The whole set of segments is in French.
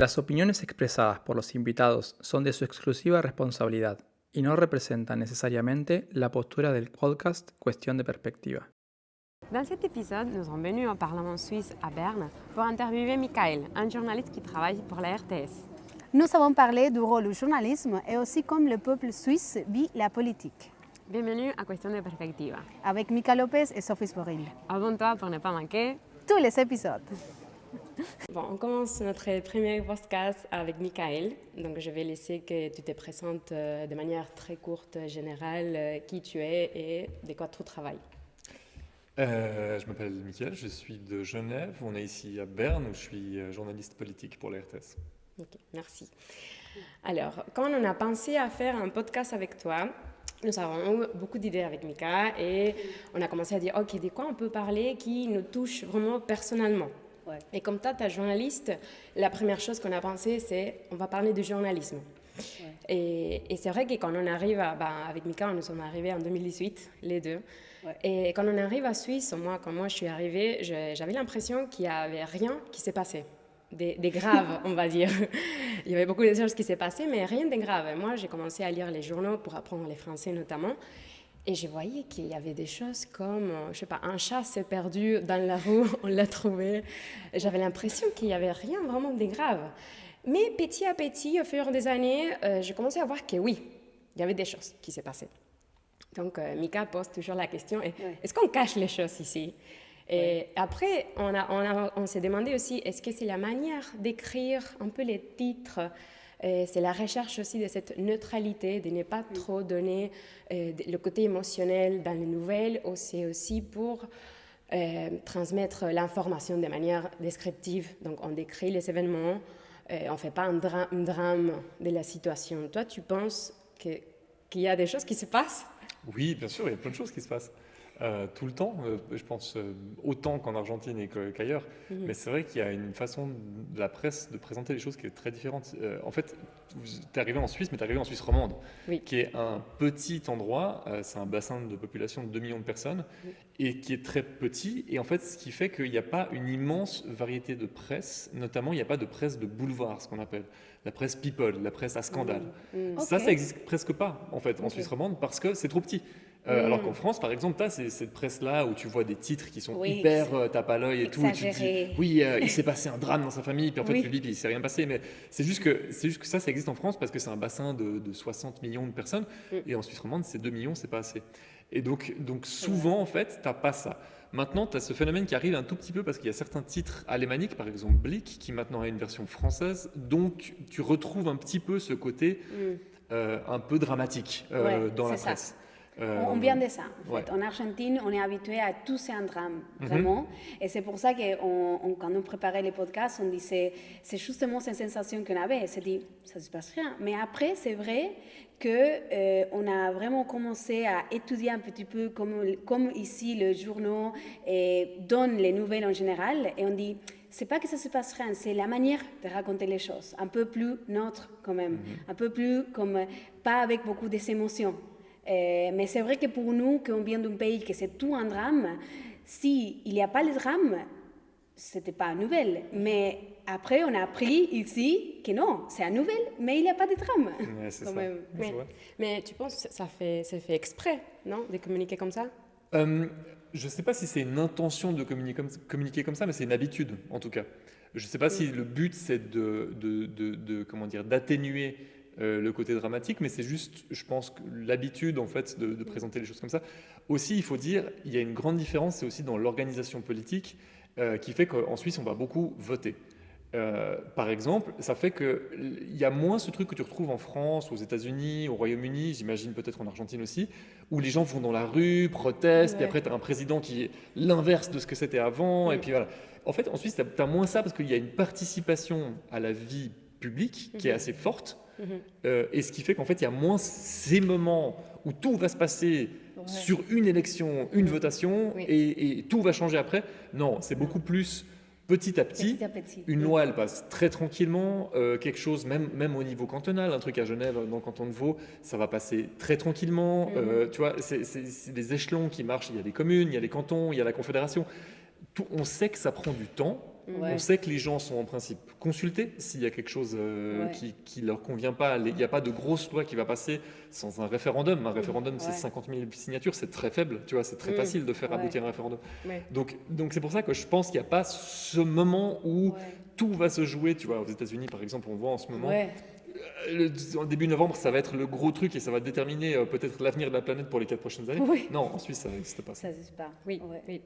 Las opiniones expresadas por los invitados son de su exclusiva responsabilidad y no representan necesariamente la postura del podcast Cuestión de Perspectiva. Dans cet épisode, nous sommes venus au Parlement suisse à Berne pour interviewer Michael, un journaliste qui travaille pour la RTS. Nous avons parlé du rôle du journalisme et aussi comme le peuple suisse vit la politique. Bienvenue à Question de Perspectiva. Avec Mika Lopez et Sophie Sporil. Abonne-toi pour ne pas manquer tous les épisodes. Bon, on commence notre premier podcast avec Michael. Donc, je vais laisser que tu te présentes de manière très courte, générale, qui tu es et de quoi tu travailles. Je m'appelle Michael, je suis de Genève. On est ici à Berne où je suis journaliste politique pour la RTS. Ok, merci. Alors, quand on a pensé à faire un podcast avec toi, nous avons eu beaucoup d'idées avec Mika et on a commencé à dire, ok, de quoi on peut parler qui nous touche vraiment personnellement. Ouais. Et comme toi, tu es journaliste, la première chose qu'on a pensé, c'est on va parler du journalisme. Ouais. Et c'est vrai que quand on arrive, avec Mika, nous sommes arrivés en 2018, les deux. Ouais. Et quand on arrive à Suisse, quand moi je suis arrivée, j'avais l'impression qu'il n'y avait rien qui s'est passé. Des graves, on va dire. Il y avait beaucoup de choses qui s'est passées, mais rien de grave. Moi, j'ai commencé à lire les journaux pour apprendre les français notamment. Et je voyais qu'il y avait des choses comme, je sais pas, un chat s'est perdu dans la rue, on l'a trouvé. J'avais l'impression qu'il n'y avait rien vraiment de grave. Mais petit à petit, au fur des années, j'ai commencé à voir que oui, il y avait des choses qui s'est passées. Donc, Mika pose toujours la question, est-ce qu'on cache les choses ici ? Et après, on s'est demandé aussi, est-ce que c'est la manière d'écrire un peu les titres ? C'est la recherche aussi de cette neutralité, de ne pas trop donner le côté émotionnel dans les nouvelles, ou c'est aussi pour transmettre l'information de manière descriptive. Donc, on décrit les événements, on ne fait pas un drame de la situation. Toi, tu penses qu'il y a des choses qui se passent ? Oui, bien sûr, il y a plein de choses qui se passent. Tout le temps, je pense autant qu'en Argentine et qu'ailleurs, mais c'est vrai qu'il y a une façon de la presse de présenter les choses qui est très différente. En fait, tu es arrivé en Suisse, mais tu es arrivé en Suisse romande, qui est un petit endroit, c'est un bassin de population de 2 millions de personnes, et qui est très petit, et en fait, ce qui fait qu'il n'y a pas une immense variété de presse, notamment il n'y a pas de presse de boulevard, ce qu'on appelle la presse people, la presse à scandale. Ça n'existe presque pas, en fait, en Suisse romande, parce que c'est trop petit. Alors qu'en France, par exemple, tu as cette presse-là où tu vois des titres qui sont hyper tape à l'œil et tout, et tu te dis, oui, il s'est passé un drame dans sa famille, puis en fait, tu lis, puis il ne s'est rien passé. Mais c'est juste que ça existe en France parce que c'est un bassin de 60 millions de personnes, et en Suisse romande, c'est 2 millions, c'est pas assez. Et donc souvent, en fait, tu n'as pas ça. Maintenant, tu as ce phénomène qui arrive un tout petit peu parce qu'il y a certains titres alémaniques, par exemple Blick, qui maintenant a une version française, donc tu retrouves un petit peu ce côté un peu dramatique dans la presse. On vient de ça. En fait. En Argentine, on est habitué à tout c'est un drame, vraiment. Et c'est pour ça que quand on préparait les podcasts, on disait, c'est justement cette sensation qu'on avait. C'est dit, ça ne se passe rien. Mais après, c'est vrai qu'on a vraiment commencé à étudier un petit peu comme ici, le journaux donne les nouvelles en général. Et on dit, c'est pas que ça se passe rien, c'est la manière de raconter les choses. Un peu plus neutre quand même. Un peu plus comme, pas avec beaucoup d'émotions. Mais c'est vrai que pour nous, qu'on vient d'un pays que c'est tout un drame, s'il n'y a pas le drame, ce n'était pas une nouvelle. Mais après, on a appris ici que non, c'est une nouvelle, mais il n'y a pas de drame. Ouais, c'est ça. Mais tu penses que c'est fait exprès, non, de communiquer comme ça ? Je ne sais pas si c'est une intention de communiquer comme ça, mais c'est une habitude, en tout cas. Je ne sais pas si le but, c'est d'atténuer le côté dramatique, mais c'est juste, je pense, que l'habitude en fait de présenter les choses comme ça. Aussi, il faut dire, il y a une grande différence, c'est aussi dans l'organisation politique qui fait qu'en Suisse, on va beaucoup voter. Par exemple, ça fait qu'il y a moins ce truc que tu retrouves en France, aux États-Unis, au Royaume-Uni, j'imagine peut-être en Argentine aussi, où les gens vont dans la rue, protestent, puis après tu as un président qui est l'inverse de ce que c'était avant, et puis voilà. En fait, en Suisse, tu as moins ça parce qu'il y a une participation à la vie publique qui est assez forte. Et ce qui fait qu'en fait, il y a moins ces moments où tout va se passer sur une élection, une votation, et tout va changer après. Non, c'est beaucoup plus petit à petit. Une loi, elle passe très tranquillement. Quelque chose, même au niveau cantonal, un truc à Genève, dans le canton de Vaud, ça va passer très tranquillement. Tu vois, c'est des échelons qui marchent. Il y a des communes, il y a les cantons, il y a la confédération. On sait que ça prend du temps. Ouais. On sait que les gens sont en principe consultés s'il y a quelque chose qui leur convient pas. Il n'y a pas de grosse loi qui va passer sans un référendum. Un référendum, c'est 50 000 signatures, c'est très faible, tu vois, c'est très facile de faire aboutir un référendum. Ouais. Donc c'est pour ça que je pense qu'il n'y a pas ce moment où tout va se jouer. Tu vois, aux États-Unis, par exemple, on voit en ce moment. En début novembre, ça va être le gros truc et ça va déterminer peut-être l'avenir de la planète pour les 4 prochaines années. Oui. Non, en Suisse, ça n'existe pas. Ça n'existe pas. Oui, Ouais. oui.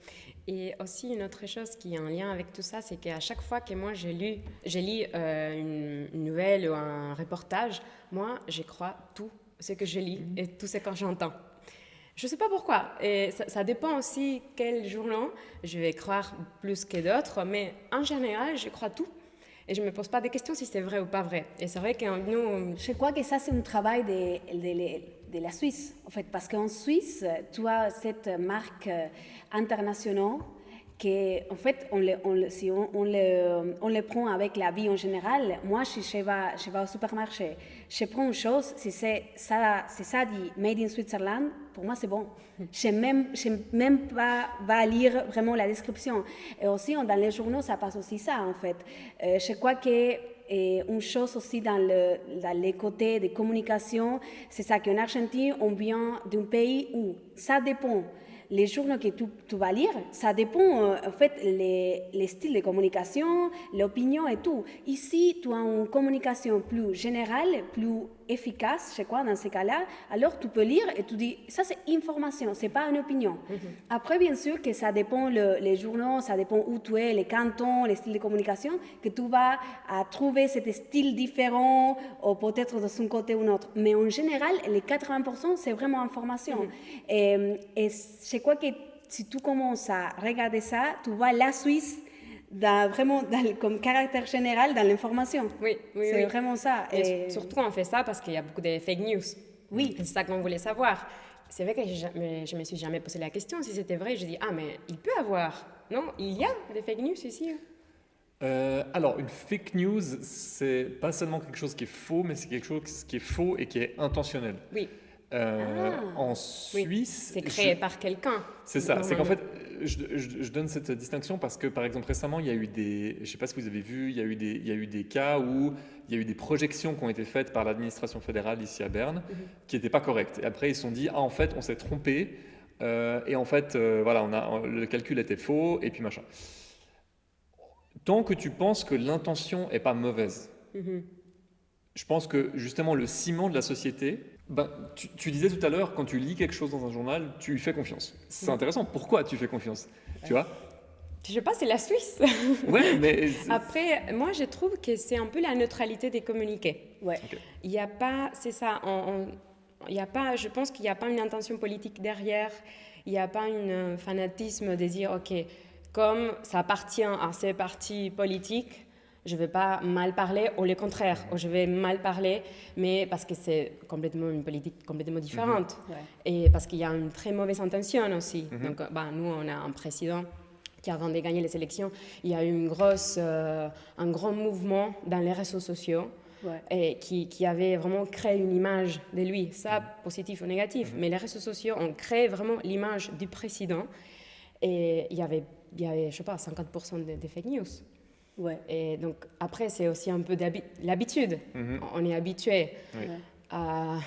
Et aussi, une autre chose qui est en lien avec tout ça, c'est qu'à chaque fois que moi je lis une nouvelle ou un reportage, moi, je crois tout ce que je lis et tout ce que j'entends. Je ne sais pas pourquoi. Et ça dépend aussi quel journal je vais croire plus que d'autres, mais en général, je crois tout. Et je ne me pose pas de questions si c'est vrai ou pas vrai. Et c'est vrai que nous... Je crois que ça, c'est un travail de la Suisse, en fait, parce qu'en Suisse, tu as cette marque internationale que, en fait, si on le prend avec la vie en général. Moi, si je vais au supermarché, je prends une chose, si c'est ça dit Made in Switzerland, pour moi, c'est bon. Je n'ai même pas lire vraiment la description. Et aussi, dans les journaux, ça passe aussi ça, en fait. Je crois que une chose aussi dans les côtés de communication, c'est ça qu'en Argentine, on vient d'un pays où ça dépend. Les journaux que tu vas lire, ça dépend en fait les styles de communication, l'opinion et tout. Ici, tu as une communication plus générale, plus efficace, je crois, dans ces cas-là. Alors, tu peux lire et tu dis, ça c'est information, c'est pas une opinion. Après, bien sûr que ça dépend les journaux, ça dépend où tu es, les cantons, les styles de communication, que tu vas trouver cet style différent, ou peut-être de un côté ou un autre. Mais en général, les 80%, c'est vraiment information. Et je crois que si tu commences à regarder ça, tu vois la Suisse comme caractère général dans l'information. Oui, c'est vraiment ça. Et surtout, on fait ça parce qu'il y a beaucoup de fake news. Oui. C'est ça qu'on voulait savoir. C'est vrai que je me suis jamais posé la question si c'était vrai. Je dis, mais il peut avoir. Non, il y a des fake news ici. Alors, une fake news, c'est pas seulement quelque chose qui est faux, mais c'est quelque chose qui est faux et qui est intentionnel. Oui. En Suisse... C'est créé par quelqu'un. C'est ça, c'est qu'en fait, je donne cette distinction parce que, par exemple, récemment, il y a eu je ne sais pas si vous avez vu, il y a eu des cas où il y a eu des projections qui ont été faites par l'administration fédérale ici à Berne qui n'étaient pas correctes. Et après, ils se sont dit, en fait, on s'est trompé, et en fait, le calcul était faux, et puis machin. Tant que tu penses que l'intention n'est pas mauvaise, je pense que, justement, le ciment de la société... tu disais tout à l'heure, quand tu lis quelque chose dans un journal, tu lui fais confiance. C'est intéressant. Pourquoi tu fais confiance? Tu vois? Je sais pas, c'est la Suisse. Ouais, mais... Après, moi, je trouve que c'est un peu la neutralité des communiqués. Ouais. Okay. Il n'y a pas... C'est ça. Il y a pas, je pense qu'il n'y a pas une intention politique derrière. Il n'y a pas un fanatisme de dire, OK, comme ça appartient à ces partis politiques, je ne vais pas mal parler, ou le contraire, ou je vais mal parler, mais parce que c'est complètement une politique complètement différente. Et parce qu'il y a une très mauvaise intention aussi. Donc, nous, on a un président qui, avant de gagner les élections, il y a eu un grand mouvement dans les réseaux sociaux et qui avait vraiment créé une image de lui, ça, positif ou négatif. Mais les réseaux sociaux ont créé vraiment l'image du président. Et il y avait je ne sais pas, 50% de fake news. Ouais. Et donc, après, c'est aussi un peu l'habitude. On est habitué à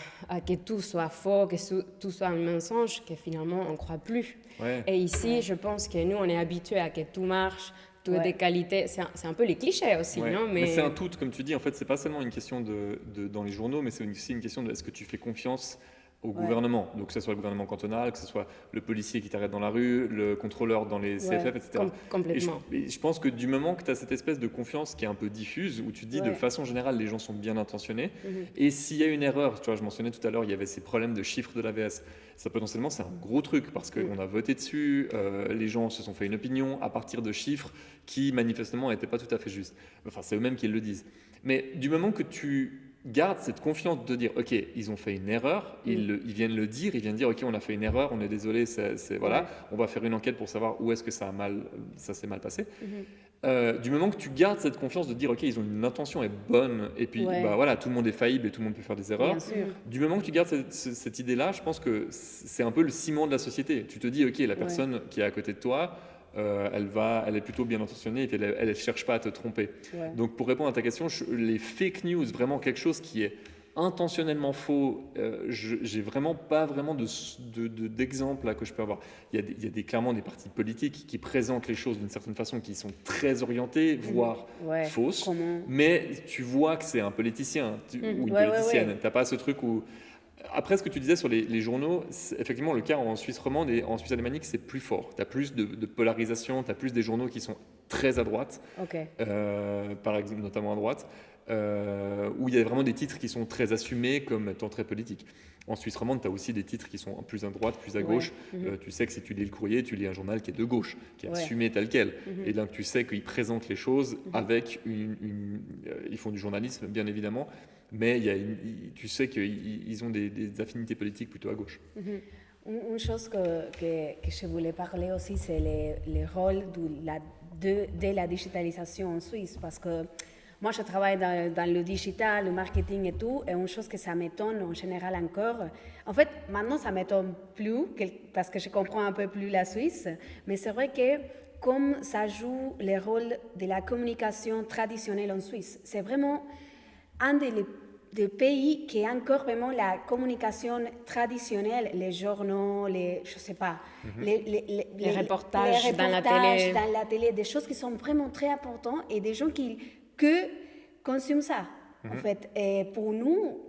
que tout soit faux, que tout soit un mensonge, que finalement, on ne croit plus. Ouais. Et ici, je pense que nous, on est habitué à que tout marche, tout est de qualité. C'est un peu les clichés aussi, non? Mais c'est un tout, comme tu dis. En fait, ce n'est pas seulement une question dans les journaux, mais c'est aussi une question de est-ce que tu fais confiance au gouvernement, donc que ce soit le gouvernement cantonal, que ce soit le policier qui t'arrête dans la rue, le contrôleur dans les CFF, etc. Complètement. Et je pense que du moment que tu as cette espèce de confiance qui est un peu diffuse, où tu te dis de façon générale, les gens sont bien intentionnés, et s'il y a une erreur, tu vois, je mentionnais tout à l'heure, il y avait ces problèmes de chiffres de l'AVS, ça potentiellement c'est un gros truc, parce qu'on a voté dessus, les gens se sont fait une opinion à partir de chiffres qui manifestement n'étaient pas tout à fait justes. Enfin, c'est eux-mêmes qui le disent. Mais du moment que tu garde cette confiance de dire ok, ils ont fait une erreur, ils viennent le dire, ils viennent dire ok, on a fait une erreur, on est désolé, voilà, on va faire une enquête pour savoir où est-ce que ça s'est mal passé. Du moment que tu gardes cette confiance de dire ok, ils ont une intention est bonne et puis voilà, tout le monde est faillible et tout le monde peut faire des erreurs. Du moment que tu gardes cette idée-là, je pense que c'est un peu le ciment de la société. Tu te dis ok, la personne qui est à côté de toi, elle est plutôt bien intentionnée et elle ne cherche pas à te tromper. Ouais. Donc pour répondre à ta question, les fake news, vraiment quelque chose qui est intentionnellement faux, j'ai vraiment pas vraiment d'exemple là que je peux avoir. Il y a clairement des partis politiques qui présentent les choses d'une certaine façon, qui sont très orientées, voire fausses. Mais tu vois que c'est un politicien ou une politicienne. T'as pas ce truc où... Après, ce que tu disais sur les journaux, effectivement, le cas en Suisse romande et en Suisse alémanique, c'est plus fort. Tu as plus de polarisation, tu as plus des journaux qui sont très à droite, par exemple, notamment à droite, où il y a vraiment des titres qui sont très assumés comme étant très politiques. En Suisse romande, tu as aussi des titres qui sont plus à droite, plus à gauche. Tu sais que si tu lis le Courrier, tu lis un journal qui est de gauche, qui est assumé tel quel. Et donc, tu sais qu'ils présentent les choses avec ils font du journalisme, bien évidemment, mais tu sais qu'ils ont des affinités politiques plutôt à gauche. Une chose que je voulais parler aussi, c'est le rôle de la digitalisation en Suisse, parce que moi, je travaille dans le digital, le marketing et tout, et une chose que ça m'étonne en général encore, en fait, maintenant, ça m'étonne plus, parce que je comprends un peu plus la Suisse, mais c'est vrai que comme ça joue le rôle de la communication traditionnelle en Suisse, c'est vraiment un des pays qui a encore vraiment la communication traditionnelle, les journaux, je sais pas, les reportages dans la télé, des choses qui sont vraiment très importantes et des gens qui consomment ça. En fait, et pour nous,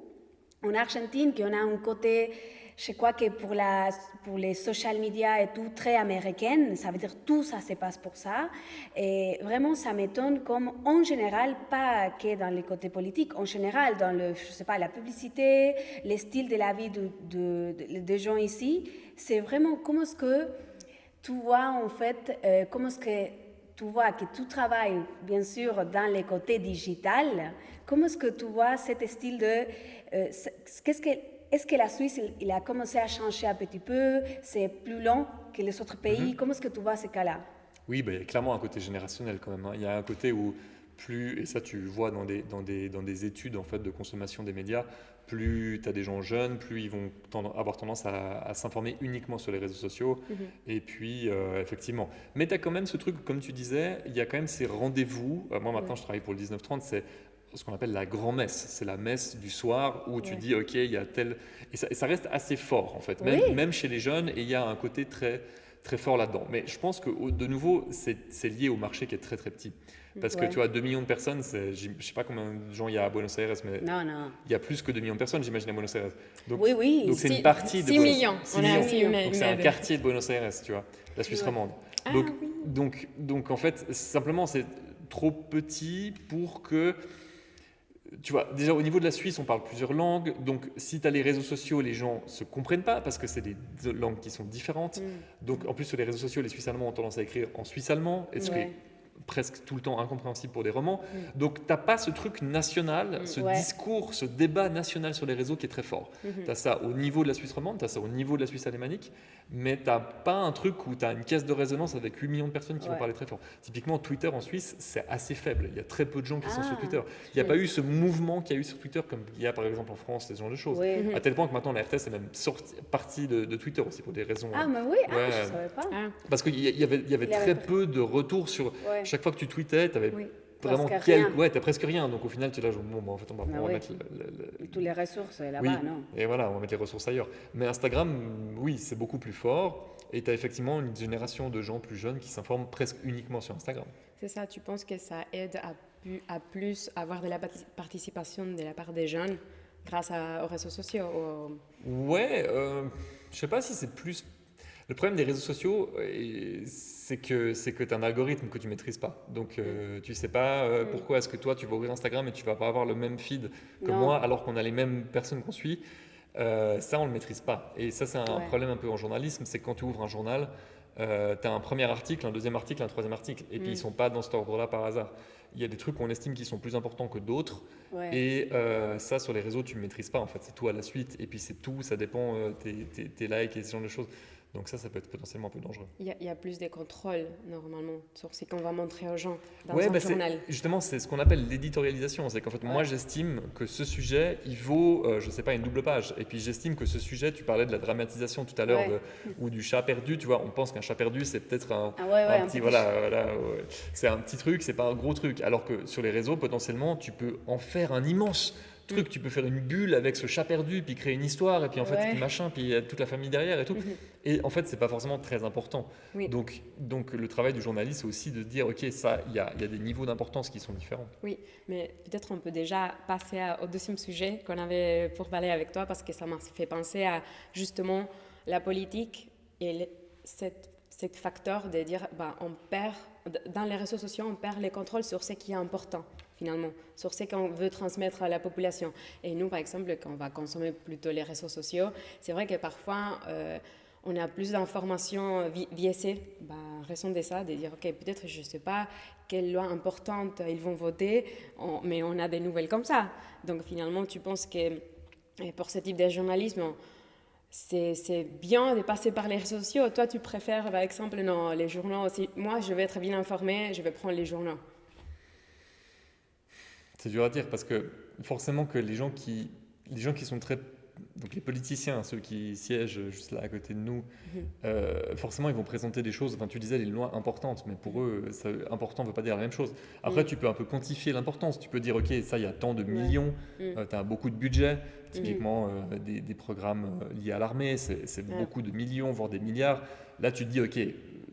en Argentine, on a un côté, je crois que pour les social media et tout, très américaine, ça veut dire tout ça se passe pour ça. Et vraiment, ça m'étonne comme, en général, pas que dans les côtés politiques, en général, dans je sais pas, la publicité, le style de la vie des gens ici, c'est vraiment comment est-ce que tu vois, en fait, comment est-ce que tu vois que tu travailles, bien sûr, dans les côtés digital. Comment est-ce que tu vois cet style de... est-ce que la Suisse, il a commencé à changer un petit peu? C'est plus lent que les autres pays? Comment est-ce que tu vois ces cas-là? Oui, il y a clairement un côté générationnel quand même. Il y a un côté où et ça tu vois dans des études en fait, de consommation des médias, plus tu as des gens jeunes, plus ils vont avoir tendance à s'informer uniquement sur les réseaux sociaux. Et puis, effectivement. Mais tu as quand même ce truc, comme tu disais, il y a quand même ces rendez-vous. Moi, maintenant, je travaille pour le 19-30, c'est ce qu'on appelle la grand-messe. C'est la messe du soir où tu dis, OK, il y a tel... Et ça reste assez fort, en fait, même chez les jeunes. Et il y a un côté très, très fort là-dedans. Mais je pense que, de nouveau, c'est lié au marché qui est très, très petit. Parce que tu vois, 2 millions de personnes, je ne sais pas combien de gens il y a à Buenos Aires, mais il y a plus que 2 millions de personnes, j'imagine, à Buenos Aires. Donc, donc c'est une partie de 6 millions. 6 millions. Donc c'est un quartier de Buenos Aires, tu vois, la Suisse romande. Donc en fait, simplement, c'est trop petit pour que... Tu vois, déjà au niveau de la Suisse, on parle plusieurs langues. Donc si tu as les réseaux sociaux, les gens ne se comprennent pas parce que c'est des langues qui sont différentes. Donc en plus, sur les réseaux sociaux, les Suisses allemands ont tendance à écrire en suisse allemand. Est-ce que presque tout le temps incompréhensible pour des romans. Donc, tu n'as pas ce truc national, ce discours, ce débat national sur les réseaux qui est très fort. Tu as ça au niveau de la Suisse romande, tu as ça au niveau de la Suisse alémanique, mais tu n'as pas un truc où tu as une caisse de résonance avec 8 millions de personnes qui vont parler très fort. Typiquement, Twitter en Suisse, c'est assez faible. Il y a très peu de gens qui sont sur Twitter. Il n'y a pas eu ce mouvement qu'il y a eu sur Twitter comme il y a par exemple en France, ce genre de choses. À tel point que maintenant, la RTS est même partie de Twitter aussi pour des raisons... Ah, mais oui, je ne savais pas. Parce qu'il y avait très peu de retours sur... Chaque fois que tu tweetais, tu avais vraiment t'as presque rien. Donc au final, tu es là, en fait, on va mettre toutes les ressources là-bas, non? Et voilà, on va mettre les ressources ailleurs. Mais Instagram, oui, c'est beaucoup plus fort. Et tu as effectivement une génération de gens plus jeunes qui s'informent presque uniquement sur Instagram. C'est ça, tu penses que ça aide à plus avoir de la participation de la part des jeunes grâce aux réseaux sociaux Ouais, je sais pas si c'est plus... Le problème des réseaux sociaux, c'est que tu as un algorithme que tu ne maîtrises pas. Donc, tu ne sais pas pourquoi est-ce que toi, tu vas ouvrir Instagram et tu ne vas pas avoir le même feed que moi, alors qu'on a les mêmes personnes qu'on suit. Ça, on ne le maîtrise pas. Et ça, c'est un problème un peu en journalisme, c'est que quand tu ouvres un journal, tu as un premier article, un deuxième article, un troisième article. Et puis, ils ne sont pas dans cet ordre-là par hasard. Il y a des trucs qu'on estime qui sont plus importants que d'autres. Et ça, sur les réseaux, tu ne maîtrises pas. En fait, c'est tout à la suite. Et puis, c'est tout, ça dépend tes likes et ce genre de choses. Donc ça peut être potentiellement un peu dangereux. Il y a plus de contrôle, normalement, sur ce qu'on va montrer aux gens dans Ouais, un journal. Justement, c'est ce qu'on appelle l'éditorialisation. C'est qu'en fait, moi, j'estime que ce sujet, il vaut, je sais pas, une double page. Et puis, j'estime que ce sujet, tu parlais de la dramatisation tout à l'heure, ou du chat perdu, tu vois, on pense qu'un chat perdu, c'est peut-être un petit, c'est un petit truc, c'est pas un gros truc. Alors que sur les réseaux, potentiellement, tu peux en faire un immense truc, tu peux faire une bulle avec ce chat perdu, puis créer une histoire, et puis en fait, puis machin, puis il y a toute la famille derrière et tout. Et en fait, c'est pas forcément très important. Donc, le travail du journaliste, c'est aussi de dire, ok, ça, il y a des niveaux d'importance qui sont différents. Oui, mais peut-être on peut déjà passer au deuxième sujet qu'on avait pour parler avec toi, parce que ça m'a fait penser à justement la politique et cet facteur de dire, on perd, dans les réseaux sociaux, on perd les contrôles sur ce qui est important, finalement, sur ce qu'on veut transmettre à la population. Et nous, par exemple, quand on va consommer plutôt les réseaux sociaux, c'est vrai que parfois, on a plus d'informations biaisées, raison de ça, de dire, ok, peut-être, je ne sais pas quelle loi importante ils vont voter, mais on a des nouvelles comme ça. Donc, finalement, tu penses que pour ce type de journalisme, c'est bien de passer par les réseaux sociaux. Toi, tu préfères, par exemple, non, les journaux aussi. Moi, je vais être bien informée, je vais prendre les journaux. C'est dur à dire parce que forcément que les gens qui sont très... Donc les politiciens, ceux qui siègent juste là à côté de nous, forcément ils vont présenter des choses, tu disais les lois importantes, mais pour eux, important ne veut pas dire la même chose. Après, tu peux un peu quantifier l'importance, tu peux dire, ok, ça il y a tant de millions, tu as beaucoup de budget, typiquement des programmes liés à l'armée, c'est beaucoup de millions, voire des milliards. Là tu te dis, ok,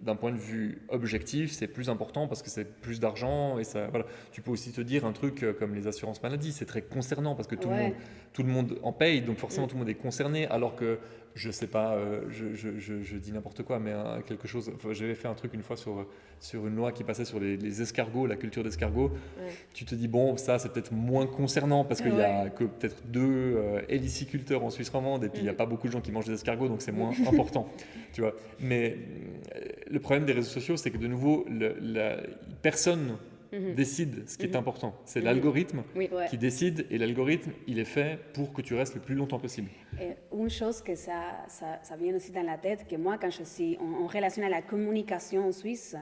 d'un point de vue objectif, c'est plus important parce que c'est plus d'argent et ça, voilà. Tu peux aussi te dire un truc comme les assurances maladie, c'est très concernant parce que tout le monde en paye, donc forcément tout le monde est concerné, alors que je sais pas, je dis n'importe quoi, mais quelque chose. J'avais fait un truc une fois sur une loi qui passait sur les escargots, la culture d'escargots. Tu te dis bon, ça c'est peut-être moins concernant parce qu'il y a que peut-être 2 héliciculteurs en Suisse romande et puis il n'y a pas beaucoup de gens qui mangent des escargots, donc c'est moins important, tu vois. Mais le problème des réseaux sociaux, c'est que de nouveau, personne décide ce qui est important. C'est l'algorithme qui décide et l'algorithme, il est fait pour que tu restes le plus longtemps possible. Et une chose que ça vient aussi dans la tête, que moi, quand je suis en relation à la communication en Suisse,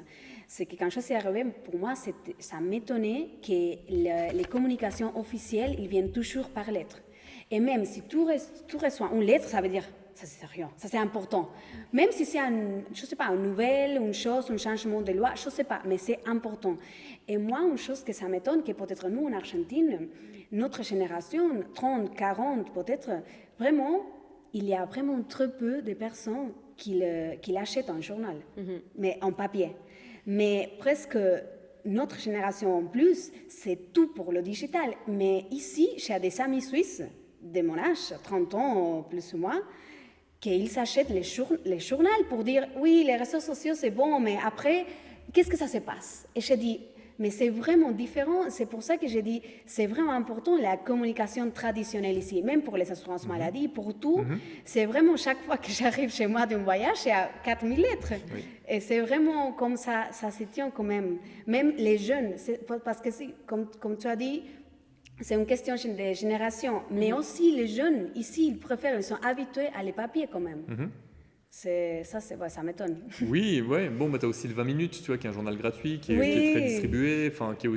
c'est que quand je suis arrivée, pour moi, ça m'étonnait que les communications officielles, ils viennent toujours par lettres. Et même si tu reçois une lettre, ça veut dire... Ça, c'est sérieux, ça, c'est important. Même si c'est, je sais pas, une nouvelle, une chose, un changement de loi, je ne sais pas, mais c'est important. Et moi, une chose que ça m'étonne, que peut-être nous, en Argentine, notre génération, 30, 40, peut-être, vraiment, il y a vraiment très peu de personnes qui achètent un journal, mais en papier. Mais presque... Notre génération en plus, c'est tout pour le digital. Mais ici, j'ai des amis suisses de mon âge, 30 ans plus ou moins, qu'ils s'achètent les journaux pour dire « oui, les réseaux sociaux, c'est bon, mais après, qu'est-ce que ça se passe ?» Et je dis « mais c'est vraiment différent. » C'est pour ça que j'ai dit « c'est vraiment important la communication traditionnelle ici, même pour les assurances maladie, pour tout. C'est vraiment chaque fois que j'arrive chez moi d'un voyage, il y a 4000 lettres. Et c'est vraiment comme ça se tient quand même. Même les jeunes, parce que comme tu as dit, c'est une question de génération, mais aussi les jeunes, ici, ils sont habitués à les papiers quand même. Ça m'étonne. Oui, ouais. Bon, tu as aussi le 20 minutes, tu vois, qui est un journal gratuit, qui est très distribué, qui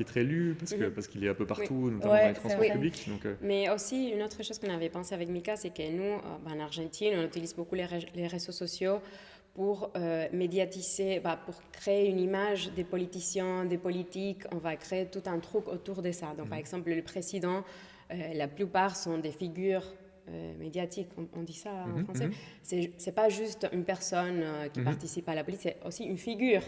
est très lu, parce qu'il est un peu partout, notamment dans les transports publics. Donc, Mais aussi, une autre chose qu'on avait pensé avec Mika, c'est que nous, en Argentine, on utilise beaucoup les réseaux sociaux pour médiatiser, pour créer une image des politiciens, des politiques. On va créer tout un truc autour de ça. Donc, par exemple, le président, la plupart sont des figures médiatiques, on dit ça en français. C'est pas juste une personne qui participe à la politique, c'est aussi une figure,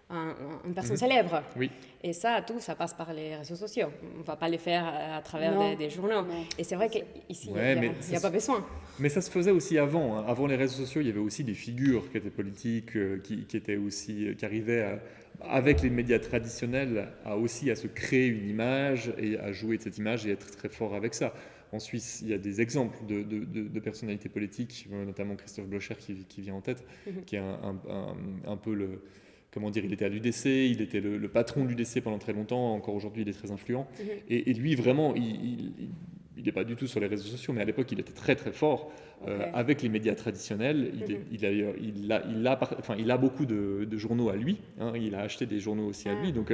une personne célèbre. Oui. Et ça, tout, ça passe par les réseaux sociaux. On ne va pas les faire à travers des journaux. Non. Et c'est vrai qu'ici, il n'y a pas besoin. Mais ça se faisait aussi avant. Avant les réseaux sociaux, il y avait aussi des figures qui étaient politiques, qui arrivaient avec les médias traditionnels à se créer une image et à jouer de cette image et être très fort avec ça. En Suisse, il y a des exemples de personnalités politiques, notamment Christophe Blocher qui vient en tête, qui est un peu le... Comment dire, il était à l'UDC, il était le patron de l'UDC pendant très longtemps, encore aujourd'hui il est très influent. Et lui, vraiment, n'est pas du tout sur les réseaux sociaux, mais à l'époque, il était très très fort avec les médias traditionnels. Il a beaucoup de journaux à lui. Hein, il a acheté des journaux aussi à lui. Donc,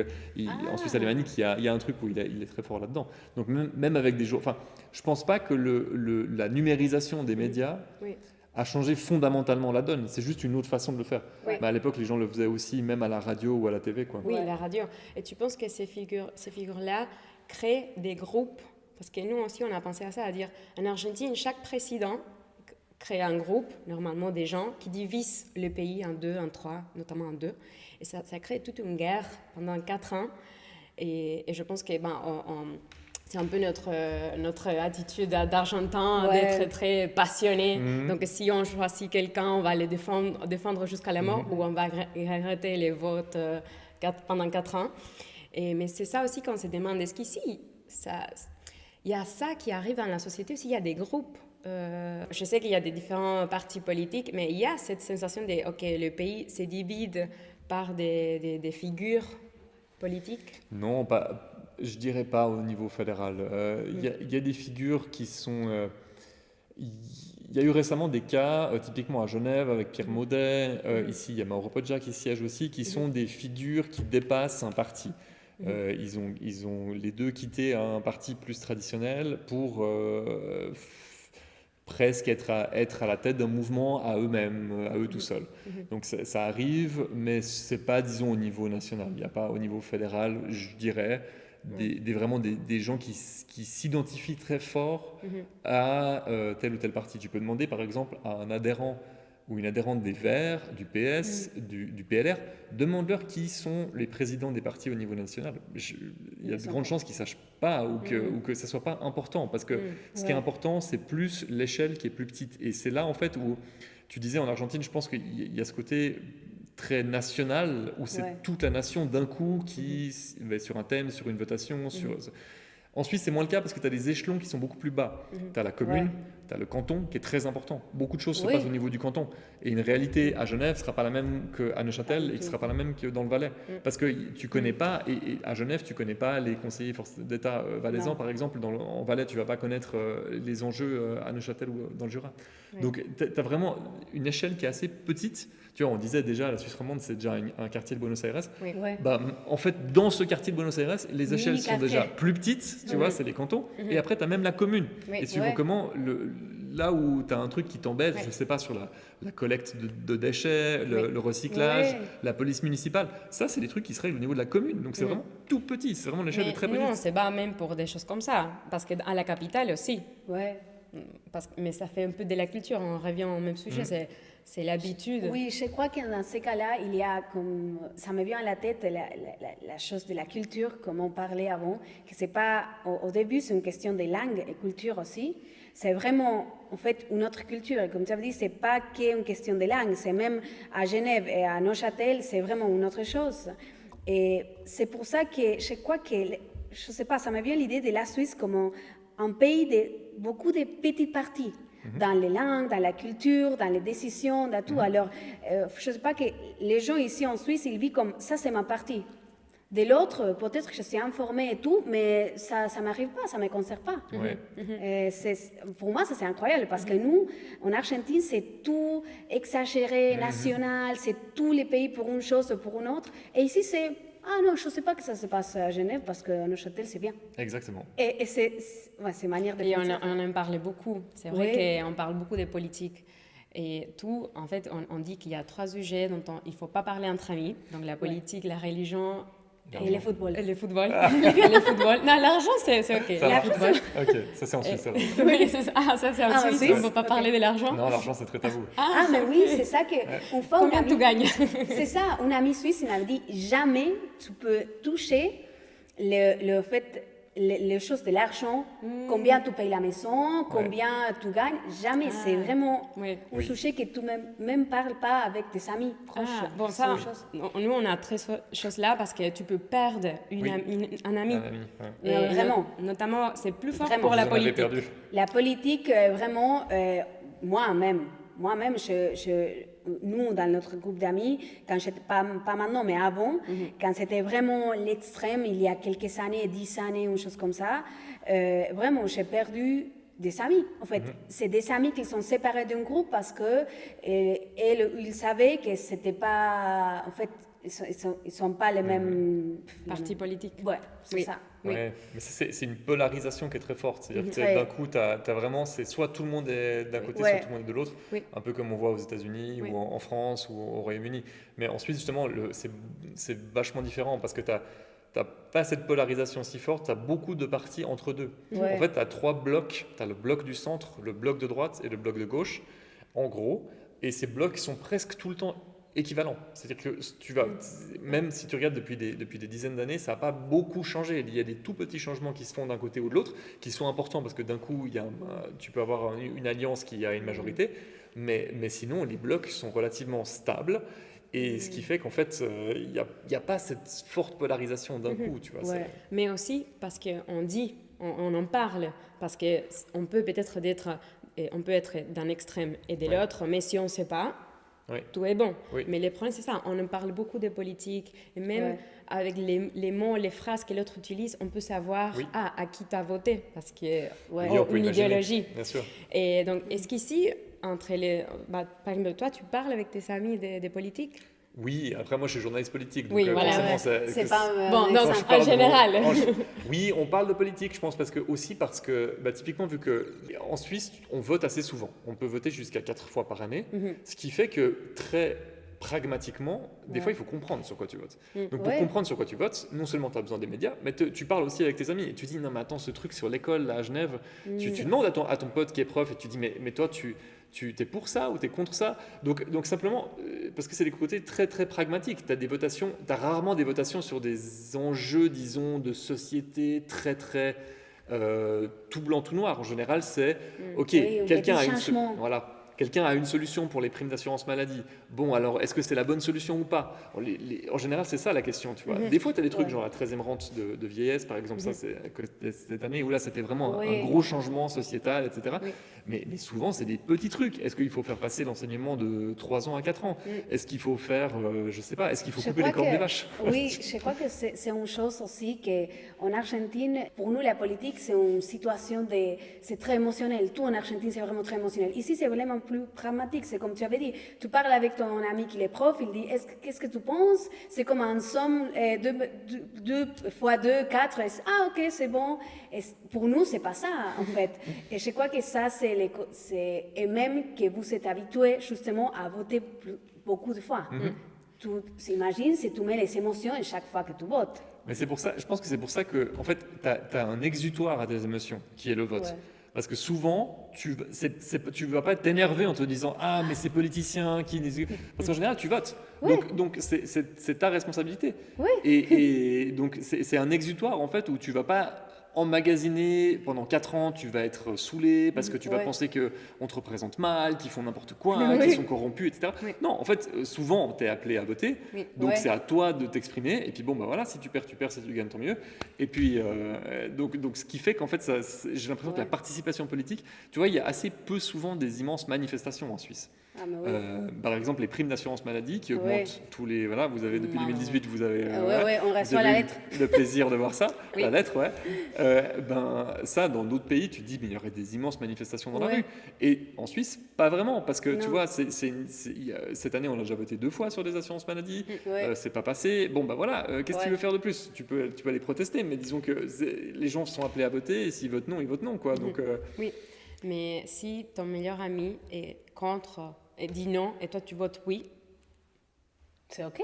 en Suisse alémanique, il y a un truc où il est très fort là-dedans. Donc, même avec des journaux... je ne pense pas que la numérisation des médias a changé fondamentalement la donne. C'est juste une autre façon de le faire. Oui. À l'époque, les gens le faisaient aussi, même à la radio ou à la TV. Quoi. Oui, la radio. Et tu penses que ces figures-là créent des groupes? Parce que nous aussi, on a pensé à ça, à dire, en Argentine, chaque président crée un groupe, normalement des gens, qui divisent le pays en deux, en trois, notamment en deux. Et ça crée toute une guerre pendant 4 ans. Et je pense que c'est un peu notre attitude d'Argentin d'être très passionné. Donc, si on choisit quelqu'un, on va le défendre jusqu'à la mort ou on va arrêter les votes pendant 4 ans. Mais c'est ça aussi qu'on se demande, est-ce qu'ici, il y a ça qui arrive dans la société aussi, il y a des groupes. Je sais qu'il y a des différents partis politiques, mais il y a cette sensation de, OK, le pays se divise par des figures politiques. Non, je dirais pas au niveau fédéral. Il y a des figures qui sont... il y a eu récemment des cas, typiquement à Genève avec Pierre Maudet, ici il y a Mauro Poggia qui siège aussi, qui sont des figures qui dépassent un parti. Ils ont les deux quitté un parti plus traditionnel pour presque être à la tête d'un mouvement à eux-mêmes, à eux tout seuls. Donc ça arrive, mais c'est pas, disons, au niveau national. Il n'y a pas au niveau fédéral, je dirais, vraiment des gens qui s'identifient très fort à tel ou tel parti. Tu peux demander, par exemple, à un adhérent ou une adhérente des Verts, du PS, du PLR, demande-leur qui sont les présidents des partis au niveau national. Il y a de grandes chances qu'ils ne sachent pas ou que ça ne soit pas important, parce que ce qui est important, c'est plus l'échelle qui est plus petite. Et c'est là, en fait, où tu disais en Argentine, je pense qu'il y a ce côté très national, où c'est toute la nation d'un coup qui va sur un thème, sur une votation, En Suisse, c'est moins le cas parce que tu as des échelons qui sont beaucoup plus bas. Tu as la commune, tu as le canton qui est très important. Beaucoup de choses se passent au niveau du canton. Et une réalité à Genève ne sera pas la même qu'à Neuchâtel et qui ne sera pas la même que dans le Valais. Parce que tu ne connais pas, et à Genève, tu ne connais pas les conseillers d'État valaisans, par exemple. En Valais, tu ne vas pas connaître les enjeux à Neuchâtel ou dans le Jura. Donc, tu as vraiment une échelle qui est assez petite. Tu vois, on disait déjà, la Suisse romande, c'est déjà un quartier de Buenos Aires. En fait, dans ce quartier de Buenos Aires, les échelles sont déjà plus petites, tu vois, c'est les cantons. Et après, tu as même la commune. Et suivant comment, là où tu as un truc qui t'embête, je ne sais pas, sur la collecte de déchets, le recyclage, la police municipale, ça, c'est des trucs qui se règlent au niveau de la commune. Donc, c'est vraiment tout petit, c'est vraiment l'échelle est très petite. Nous, on se bat même pour des choses comme ça, parce qu'à la capitale aussi. Mais ça fait un peu de la culture, on revient au même sujet, c'est l'habitude. Oui, je crois que dans ces cas-là, il y a comme... Ça me vient à la tête la chose de la culture, comme on parlait avant, que c'est pas... Au début, c'est une question de langue et culture aussi. C'est vraiment, en fait, une autre culture. Et comme tu as dit, c'est pas qu'une question de langue. C'est même à Genève et à Neuchâtel, c'est vraiment une autre chose. Et c'est pour ça que je crois que... Je sais pas, ça me vient l'idée de la Suisse comme un pays de beaucoup de petites parties. Dans les langues, dans la culture, dans les décisions, dans tout. Alors, je ne sais pas que les gens ici en Suisse, ils vivent comme ça, c'est ma partie. De l'autre, peut-être que je suis informée et tout, mais ça ne m'arrive pas, ça ne me concerne pas. Pour moi, ça c'est incroyable parce que nous, en Argentine, c'est tout exagéré, national, c'est tous les pays pour une chose ou pour une autre. Et ici, c'est... Ah non, je ne sais pas que ça se passe à Genève parce que Neuchâtel, c'est bien. Exactement. Et c'est manière de penser. On en parle beaucoup. C'est vrai qu'on parle beaucoup des politiques. Et tout, en fait, on dit qu'il y a 3 sujets dont il ne faut pas parler entre amis. Donc la politique, la religion... Et le football. Le football. Le football. Non, l'argent, c'est OK. Ça marche. Football. OK, ça c'est en Suisse, alors. Oui, c'est ça. Ça, c'est en Suisse. On ne peut pas parler de l'argent. Non, l'argent, c'est très tabou. Mais oui, c'est ça que... Combien tu gagnes? C'est ça, un ami suisse, il m'a dit, jamais tu peux toucher le fait... Les choses de l'argent, combien tu payes la maison, combien tu gagnes, jamais. C'est vraiment un sujet que tu même parles pas avec tes amis proches. Bon, ça, nous, on a très chose là parce que tu peux perdre un ami. Vraiment. Notamment, c'est plus fort Vraiment. pour la Vous en avez politique. perdu. La politique, vraiment, moi-même, nous, dans notre groupe d'amis, quand j'étais, pas maintenant, mais avant, quand c'était vraiment l'extrême, il y a quelques années, 10 années, une chose comme ça, vraiment, j'ai perdu des amis. En fait, c'est des amis qui sont séparés d'un groupe parce que ils savaient que c'était pas... En fait, ils sont pas les mêmes... Partis politiques. Ouais, c'est ça. Oui. Ouais, mais c'est une polarisation qui est très forte. C'est-à-dire que d'un coup, t'as vraiment, c'est soit tout le monde est d'un côté, soit tout le monde est de l'autre. Oui. Un peu comme on voit aux États-Unis ou en France ou au Royaume-Uni. Mais ensuite, justement, c'est vachement différent parce que t'as pas cette polarisation si forte, tu as beaucoup de partis entre deux. En fait, tu as 3 blocs. Tu as le bloc du centre, le bloc de droite et le bloc de gauche, en gros. Et ces blocs sont presque tout le temps équivalents. C'est-à-dire que même si tu regardes depuis des dizaines d'années, ça n'a pas beaucoup changé. Il y a des tout petits changements qui se font d'un côté ou de l'autre, qui sont importants parce que d'un coup, tu peux avoir une alliance qui a une majorité. Mais sinon, les blocs sont relativement stables. Et ce qui fait qu'en fait, il n'y a pas cette forte polarisation d'un coup, tu vois. Mais aussi parce on en parle, parce qu'on peut peut-être on peut être d'un extrême et de l'autre, mais si on ne sait pas, tout est bon. Mais le problème, c'est ça, on en parle beaucoup de politique, et même avec les mots, les phrases que l'autre utilise, on peut savoir à qui tu as voté, parce qu'il y a une idéologie. Bien sûr. Et donc, est-ce qu'ici, par exemple, toi, tu parles avec tes amis des politiques? Oui, après moi je suis journaliste politique, donc voilà, forcément c'est pas bon, non, en général. Oui, on parle de politique, je pense, parce que typiquement, vu qu'en Suisse, on vote assez souvent. On peut voter jusqu'à 4 fois par année, ce qui fait que très pragmatiquement, des fois, il faut comprendre sur quoi tu votes. Donc, pour comprendre sur quoi tu votes, non seulement tu as besoin des médias, mais tu parles aussi avec tes amis et tu dis, non, mais attends, ce truc sur l'école, là, à Genève, tu demandes à ton pote qui est prof et tu dis, mais toi, tu es pour ça ou tu es contre ça? Donc simplement, parce que c'est des côtés très, très pragmatiques. Tu as rarement des votations sur des enjeux, disons, de société très, très tout blanc, tout noir. En général, c'est, quelqu'un a une solution pour les primes d'assurance maladie. Bon, alors, est-ce que c'est la bonne solution ou pas? En général, c'est ça la question, tu vois. Des fois, tu as des trucs genre la 13e rente de vieillesse, par exemple, ça, c'est cette année où là, c'était vraiment un gros changement sociétal, etc. Mais souvent, c'est des petits trucs. Est-ce qu'il faut faire passer l'enseignement de 3 ans à 4 ans? Est-ce qu'il faut faire, je sais pas, est-ce qu'il faut couper les cornes des vaches? Oui, je crois que c'est une chose aussi qu'en Argentine, pour nous, la politique, c'est une situation c'est très émotionnel. Tout en Argentine, c'est vraiment très émotionnel. Ici, c'est vraiment plus pragmatique. C'est comme tu avais dit. Tu parles avec ton ami qui est prof, il dit, qu'est-ce que tu penses? C'est comme en somme, 2 fois 2, 4. Ah, ok, c'est bon. Et pour nous, c'est pas ça, en fait. Et je crois que ça, et même que vous êtes habitué justement à voter beaucoup de fois. Tu t'imagines si tu mets les émotions chaque fois que tu votes. Mais c'est pour ça, je pense que c'est pour ça que, en fait, tu as un exutoire à tes émotions, qui est le vote. Parce que souvent, tu ne vas pas t'énerver en te disant « Ah, mais ces politiciens qui… » Parce qu'en général, tu votes. Donc c'est ta responsabilité. Et donc, c'est un exutoire, en fait, où tu ne vas pas emmagasiner pendant 4 ans, tu vas être saoulé parce que tu vas penser qu'on te représente mal, qu'ils font n'importe quoi, qu'ils sont corrompus, etc. Non, en fait, souvent, tu es appelé à voter, donc c'est à toi de t'exprimer, et puis bon, bah voilà, si tu perds, si tu gagnes, tant mieux. Et puis, donc ce qui fait qu'en fait, j'ai l'impression que la participation politique, tu vois, il y a assez peu souvent des immenses manifestations en Suisse. Par exemple, les primes d'assurance maladie qui augmentent tous les… Voilà, vous avez depuis 2018, vous avez, on reçoit la lettre. Le plaisir de voir ça, la lettre, ça, dans d'autres pays, tu te dis, mais il y aurait des immenses manifestations dans la rue. Et en Suisse, pas vraiment, parce que tu vois, cette année, on a déjà voté 2 fois sur des assurances maladie, c'est pas passé. Bon, bah voilà, qu'est-ce que tu veux faire de plus? Tu peux aller protester, mais disons que les gens sont appelés à voter, et s'ils votent non, ils votent non, quoi. Donc, Oui, mais si ton meilleur ami est contre et dit non, et toi tu votes oui, c'est OK.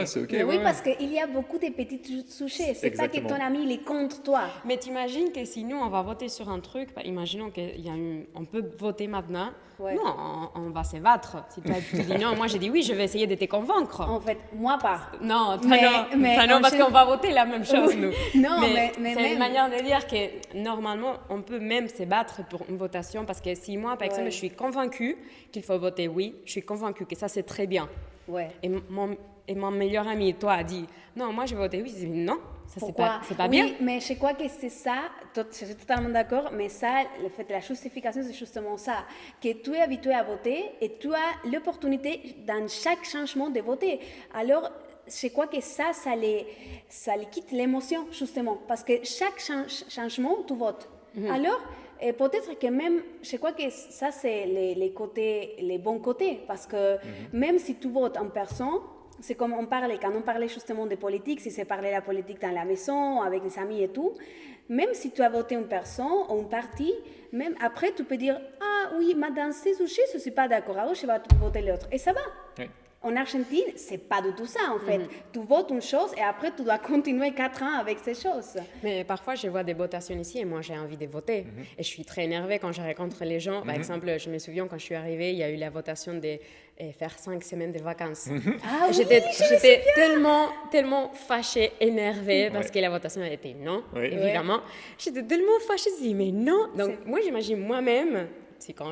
C'est OK. Mais oui, parce qu'il y a beaucoup de petits sujets. C'est pas que ton ami il est contre toi. Mais t'imagines que si nous on va voter sur un truc, imaginons qu'on peut voter maintenant. Non, on va se battre. Si tu dis non, moi j'ai dit oui, je vais essayer de te convaincre. En fait, moi pas. Non, non, parce qu'on va voter la même chose, nous. Non, mais c'est une manière de dire que normalement, on peut même se battre pour une votation, parce que si moi, par exemple, je suis convaincue qu'il faut voter oui, je suis convaincue que ça c'est très bien. Et mon meilleur ami, toi, a dit non, moi je vais voter oui. Je dis non, Ça, Pourquoi? c'est pas Oui, bien. mais je crois que c'est ça, je suis totalement d'accord, mais ça, le fait de la justification, c'est justement ça, que tu es habitué à voter et tu as l'opportunité dans chaque changement de voter. Alors, je crois que ça les quitte l'émotion, justement, parce que chaque changement, tu votes. Alors, peut-être que même, je crois que ça, c'est les bons côtés, parce que même si tu votes en personne, c'est comme quand on parlait justement de politique, si c'est parler de la politique dans la maison, avec des amis et tout, même si tu as voté une personne ou un parti, même après, tu peux dire, ah oui, mais dans ces sujets, je ne suis pas d'accord, alors je vais voter l'autre. Et ça va. Oui. En Argentine, c'est pas du tout ça, en fait. Tu votes une chose et après, tu dois continuer 4 ans avec ces choses. Mais parfois, je vois des votations ici et moi, j'ai envie de voter. Et je suis très énervée quand je rencontre les gens. Par exemple, je me souviens quand je suis arrivée, il y a eu la votation de faire 5 semaines de vacances. Ah oui, J'étais tellement fâchée, énervée, parce que la votation a été non, évidemment. J'étais tellement fâchée, je dis, mais non. Donc, moi, j'imagine moi-même, si quand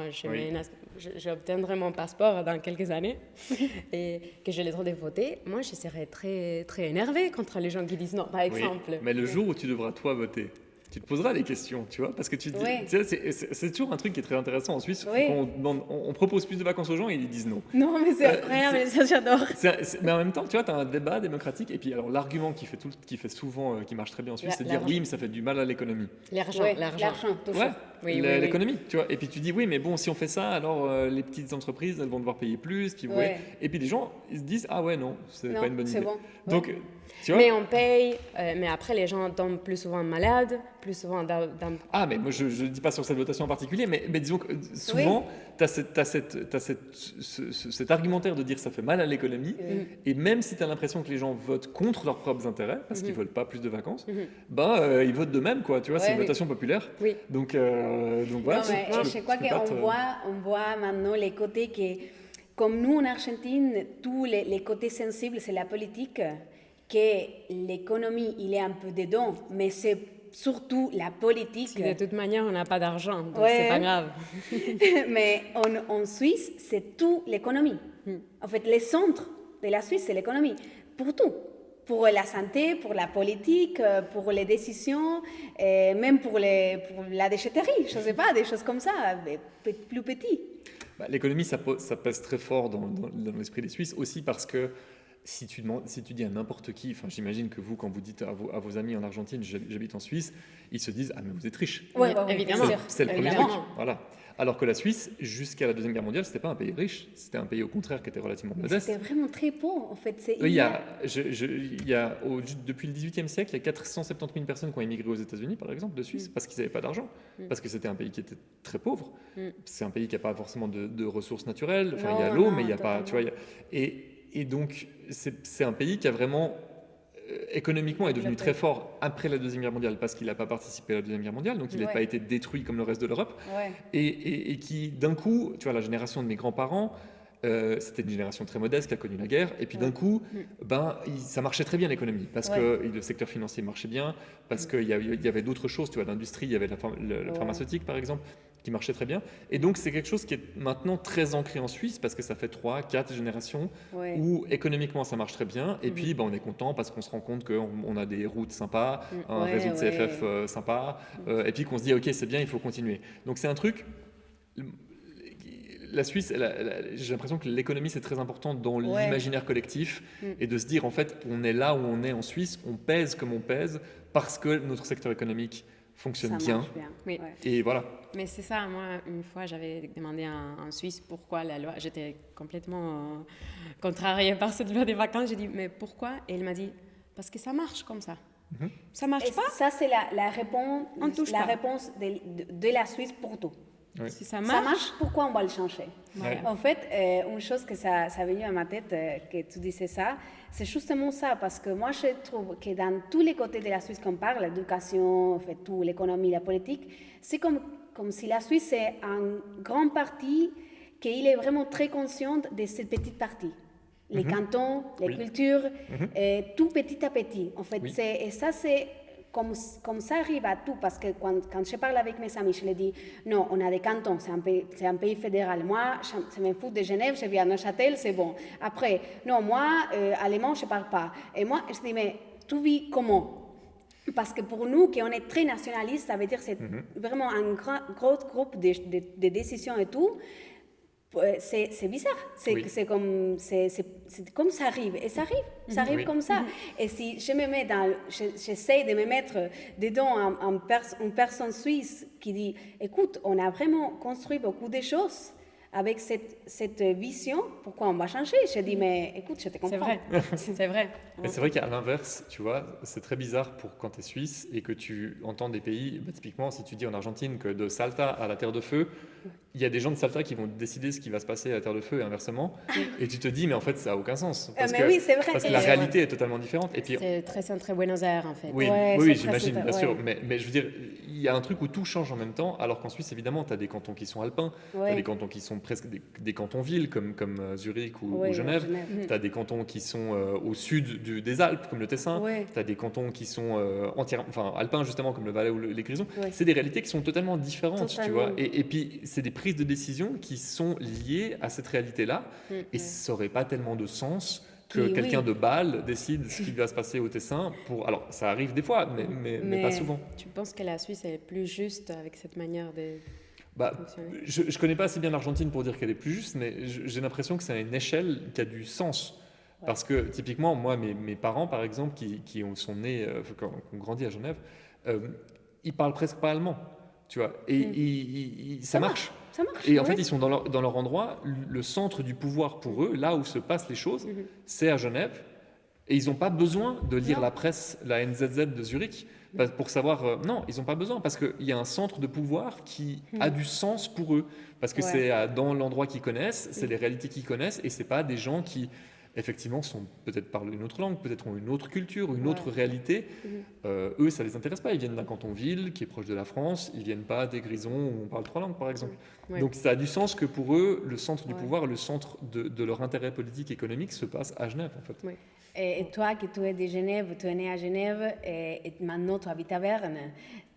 j'obtiendrai mon passeport dans quelques années et que j'ai le droit de voter, moi, je serais très, très énervée contre les gens qui disent non, par exemple. Mais le jour où tu devras, toi, voter, tu te poseras des questions, tu vois, parce que tu te dis, tu sais, c'est toujours un truc qui est très intéressant en Suisse. On propose plus de vacances aux gens et ils disent non. Non, mais c'est rien, mais ça, j'adore. Mais en même temps, tu vois, tu as un débat démocratique et puis alors l'argument qui fait souvent, qui marche très bien en Suisse, c'est de dire oui, mais ça fait du mal à l'économie. L'argent. Toujours. Ouais, l'économie, tu vois. Et puis tu dis oui, mais bon, si on fait ça, alors les petites entreprises, elles vont devoir payer plus. Et puis les gens, ils se disent ah ouais, non, c'est pas une bonne idée. Bon. Donc, tu vois. Mais on paye, mais après les gens tombent plus souvent malades, plus souvent dans... Ah, mais moi je ne dis pas sur cette votation en particulier, mais disons que souvent, tu as cet argumentaire de dire ça fait mal à l'économie, et même si tu as l'impression que les gens votent contre leurs propres intérêts, parce qu'ils ne veulent pas plus de vacances, ils votent de même, quoi, tu vois, c'est une votation populaire. Oui. Donc voilà. Non, mais je crois qu'on voit maintenant les côtés que, comme nous en Argentine, tous les côtés sensibles, c'est la politique, que l'économie, il est un peu dedans, mais c'est surtout la politique. Si de toute manière, on n'a pas d'argent, donc c'est pas grave. Mais en Suisse, c'est tout l'économie. En fait, le centre de la Suisse, c'est l'économie. Pour tout. Pour la santé, pour la politique, pour les décisions, même pour la déchetterie, je ne sais pas, des choses comme ça, plus petits. L'économie, ça pèse très fort dans l'esprit des Suisses, aussi parce que si tu dis à n'importe qui, enfin, j'imagine que vous, quand vous dites à vos amis en Argentine, j'habite en Suisse, ils se disent « Ah, mais vous êtes riches ». Oui, évidemment. C'est le premier truc. Voilà. Alors que la Suisse, jusqu'à la Deuxième Guerre mondiale, ce n'était pas un pays riche, c'était un pays au contraire qui était relativement modeste. C'était vraiment très pauvre, en fait. Depuis le XVIIIe siècle, il y a 470 000 personnes qui ont émigré aux États-Unis, par exemple, de Suisse, parce qu'ils n'avaient pas d'argent, parce que c'était un pays qui était très pauvre. C'est un pays qui n'a pas forcément de ressources naturelles. Enfin, il y a l'eau, mais il n'y a pas... Tu vois, et donc, c'est un pays qui a vraiment... économiquement est devenu très fort après la Deuxième Guerre mondiale parce qu'il n'a pas participé à la Deuxième Guerre mondiale, donc il n'a pas été détruit comme le reste de l'Europe, et qui d'un coup, tu vois, la génération de mes grands-parents, c'était une génération très modeste qui a connu la guerre, et puis d'un coup, ça marchait très bien l'économie, parce que le secteur financier marchait bien, parce qu'il y avait d'autres choses, tu vois, l'industrie, il y avait le pharmaceutique par exemple, qui marchait très bien. Et donc, c'est quelque chose qui est maintenant très ancré en Suisse parce que ça fait 3-4 générations où économiquement ça marche très bien. Et puis, on est content parce qu'on se rend compte qu'on a des routes sympas, un réseau de CFF sympa, et puis qu'on se dit, OK, c'est bien, il faut continuer. Donc, c'est un truc... La Suisse, j'ai l'impression que l'économie, c'est très important dans l'imaginaire collectif et de se dire, en fait, on est là où on est en Suisse, on pèse comme on pèse parce que notre secteur économique fonctionne bien. Oui. Et voilà. Mais c'est ça, moi, une fois, j'avais demandé en Suisse pourquoi la loi... J'étais complètement contrariée par cette loi des vacances. J'ai dit, mais pourquoi? Et elle m'a dit, parce que ça marche comme ça. Ça marche pas. Ça, c'est la réponse, réponse de la Suisse pour tout. Oui. Si ça marche, pourquoi on va le changer? En fait, une chose que ça est venu à ma tête, que tu disais ça, c'est justement ça, parce que moi, je trouve que dans tous les côtés de la Suisse qu'on parle, l'éducation, en fait, tout, l'économie, la politique, c'est comme si la Suisse est un grand parti, qu'il est vraiment très conscient de cette petite partie. Les cantons, les cultures, tout petit à petit. En fait, et ça, c'est... Comme ça arrive à tout, parce que quand je parle avec mes amis, je leur dis, non, on a des cantons, c'est un pays fédéral. Moi, je me fous de Genève, je vis à Neuchâtel, c'est bon. Après, non, moi, allemand, je ne parle pas. Et moi, je dis, mais tu vis comment? Parce que pour nous, qu'on est très nationaliste, ça veut dire que c'est vraiment un gros groupe de décisions et tout. C'est bizarre. C'est comme ça arrive. Et ça arrive comme ça. Et si je me mets j'essaie de me mettre dedans une personne suisse qui dit, écoute, on a vraiment construit beaucoup de choses avec cette vision, pourquoi on va changer? Je dis, mais écoute, je te comprends. C'est vrai. Mais c'est vrai qu'à l'inverse, tu vois, c'est très bizarre pour quand tu es suisse et que tu entends des pays, typiquement si tu dis en Argentine que de Salta à la Terre de Feu, il y a des gens de Salta qui vont décider ce qui va se passer à la Terre de Feu et inversement, et tu te dis, mais en fait ça n'a aucun sens. Parce que la réalité est totalement différente. Et puis, c'est très centré Buenos Aires en fait. Oui, j'imagine, bien sûr. Mais je veux dire, il y a un truc où tout change en même temps, alors qu'en Suisse, évidemment, tu as des cantons qui sont alpins, tu as des cantons qui sont presque des cantons-villes, comme Zurich ou Genève. Tu as des cantons qui sont au sud des Alpes, comme le Tessin. Tu as des cantons qui sont alpins, justement, comme le Valais ou les Grisons. C'est des réalités qui sont totalement différentes, tu vois. Et puis, c'est des prises de décision qui sont liées à cette réalité-là. Et ça n'aurait pas tellement de sens que quelqu'un de Bâle décide ce qui va se passer au Tessin. Alors, ça arrive des fois, mais pas souvent. Tu penses que la Suisse est plus juste avec cette manière de fonctionner? Je ne connais pas assez bien l'Argentine pour dire qu'elle est plus juste, mais j'ai l'impression que c'est à une échelle qui a du sens. Parce que, typiquement, moi, mes parents, par exemple, qui sont nés, qui ont grandi à Genève, ils parlent presque pas allemand, tu vois. Et ça marche. Ça marche. Et en fait, ils sont dans leur endroit. Le centre du pouvoir pour eux, là où se passent les choses, c'est à Genève. Et ils n'ont pas besoin de lire la presse, la NZZ de Zurich, pour savoir... non, ils n'ont pas besoin, parce qu'il y a un centre de pouvoir qui a du sens pour eux. Parce que c'est dans l'endroit qu'ils connaissent, c'est les réalités qu'ils connaissent, et ce n'est pas des gens qui... effectivement, peut-être parlent une autre langue, peut-être ont une autre culture, une autre réalité. Eux, ça ne les intéresse pas. Ils viennent d'un canton-ville qui est proche de la France. Ils ne viennent pas des Grisons où on parle 3 langues, par exemple. Donc, ça a du sens que pour eux, le centre du pouvoir, le centre de leur intérêt politique et économique se passe à Genève, en fait. Et toi, que tu es de Genève, tu es né à Genève et maintenant tu habites à Berne,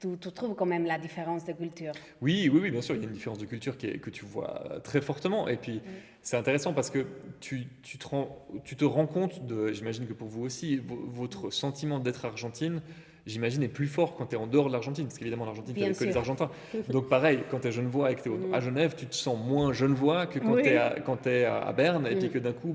tu trouves quand même la différence de culture? Oui, bien sûr, il y a une différence de culture que tu vois très fortement. Et puis, c'est intéressant parce que tu te rends compte j'imagine que pour vous aussi, votre sentiment d'être argentine, j'imagine, est plus fort quand tu es en dehors de l'Argentine, parce qu'évidemment, l'Argentine, tu que les Argentins. Donc, pareil, quand tu es genevois et que tu es à Genève, tu te sens moins genevois que quand tu es à Berne, et puis que d'un coup,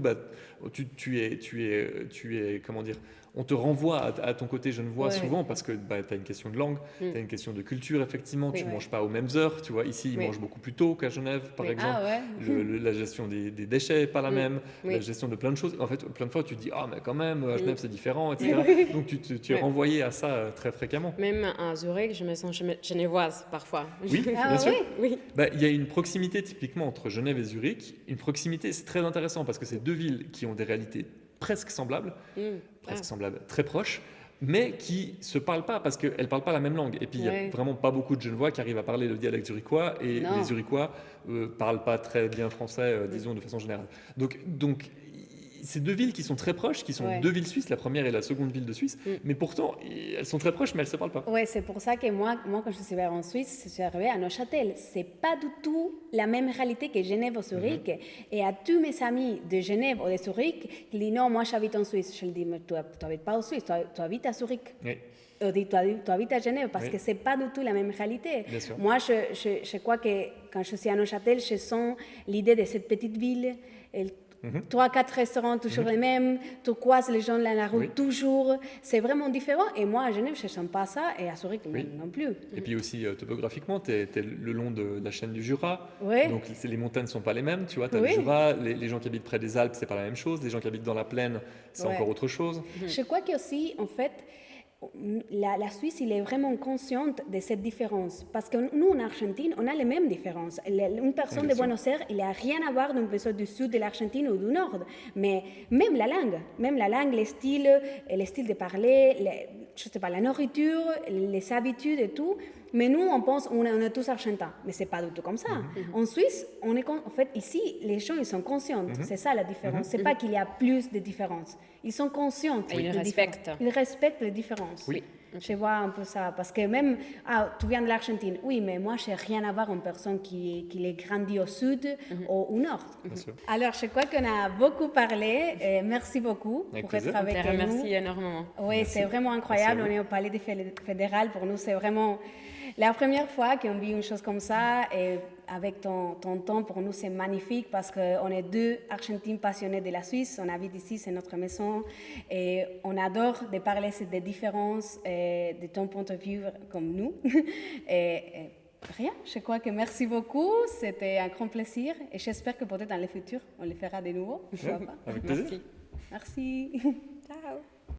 tu es, comment dire, on te renvoie à ton côté genevois souvent parce que tu as une question de langue, tu as une question de culture, effectivement, tu ne manges pas aux mêmes heures, tu vois, ici ils mangent beaucoup plus tôt qu'à Genève, par exemple. La gestion des déchets n'est pas la même, la gestion de plein de choses. En fait, plein de fois, tu te dis, mais quand même, à Genève, c'est différent, etc. Donc, tu es renvoyé à ça très fréquemment. Même à Zurich, je me sens genevoise parfois. Oui, bien sûr. Il y a une proximité typiquement entre Genève et Zurich. Une proximité, c'est très intéressant parce que c'est deux villes qui ont des réalités presque semblables, très proches, mais qui ne se parlent pas parce qu'elles ne parlent pas la même langue. Et puis, il n'y a vraiment pas beaucoup de Genevois qui arrivent à parler le dialecte zurichois, et les Zurichois ne parlent pas très bien français, disons, de façon générale. Donc ces deux villes qui sont très proches, qui sont deux villes suisses, la première et la seconde ville de Suisse, mais pourtant, elles sont très proches, mais elles ne se parlent pas. Oui, c'est pour ça que moi, quand je suis arrivée en Suisse, je suis arrivée à Neuchâtel. Ce n'est pas du tout la même réalité que Genève ou Zurich. Et à tous mes amis de Genève ou de Zurich, qui disent non, moi j'habite en Suisse. Je leur dis, mais tu n'habites pas en Suisse, tu habites à Zurich. On dit, tu habites à Genève, parce que ce n'est pas du tout la même réalité. Moi, je crois que quand je suis à Neuchâtel, je sens l'idée de cette petite ville. 3-4 restaurants, toujours les mêmes, tu croises les gens dans la rue toujours, c'est vraiment différent. Et moi, à Genève, je ne sens pas ça, et à Zurich, non plus. Et puis aussi, topographiquement, tu es le long de la chaîne du Jura, donc les montagnes ne sont pas les mêmes, tu vois, tu as le Jura, les gens qui habitent près des Alpes, ce n'est pas la même chose, les gens qui habitent dans la plaine, c'est encore autre chose. Je crois qu'aussi, en fait, la Suisse, il est vraiment consciente de cette différence. Parce que nous, en Argentine, on a les mêmes différences. Une personne de Buenos Aires, il n'a rien à voir d'une personne du sud de l'Argentine ou du nord. Mais même la langue, les styles de parler, je sais pas, la nourriture, les habitudes et tout. Mais nous, on pense on est tous argentins. Mais ce n'est pas du tout comme ça. En Suisse, en fait, ici, les gens, ils sont conscients. C'est ça la différence. Ce n'est pas qu'il y a plus de différences. Ils sont conscients. Et ils respectent. Ils respectent les différences. Je vois un peu ça. Parce que même, tu viens de l'Argentine. Oui, mais moi, je n'ai rien à voir avec une personne qui est grandie au sud ou au nord. Bien sûr. Alors, je crois qu'on a beaucoup parlé. Merci beaucoup Avec pour plaisir. être avec Je te nous. remercie énormément. Oui, Merci. c'est vraiment incroyable. Merci à On est au Palais fédéral. Pour nous, c'est vraiment la première fois qu'on vit une chose comme ça. Et avec ton temps, pour nous, c'est magnifique parce qu'on est deux Argentines passionnés de la Suisse. On habite ici, c'est notre maison. Et on adore de parler des différences de ton point de vue comme nous. et rien, je crois que merci beaucoup. C'était un grand plaisir. Et j'espère que peut-être dans le futur, on le fera de nouveau. Ouais, avec plaisir. Merci. Merci. Ciao.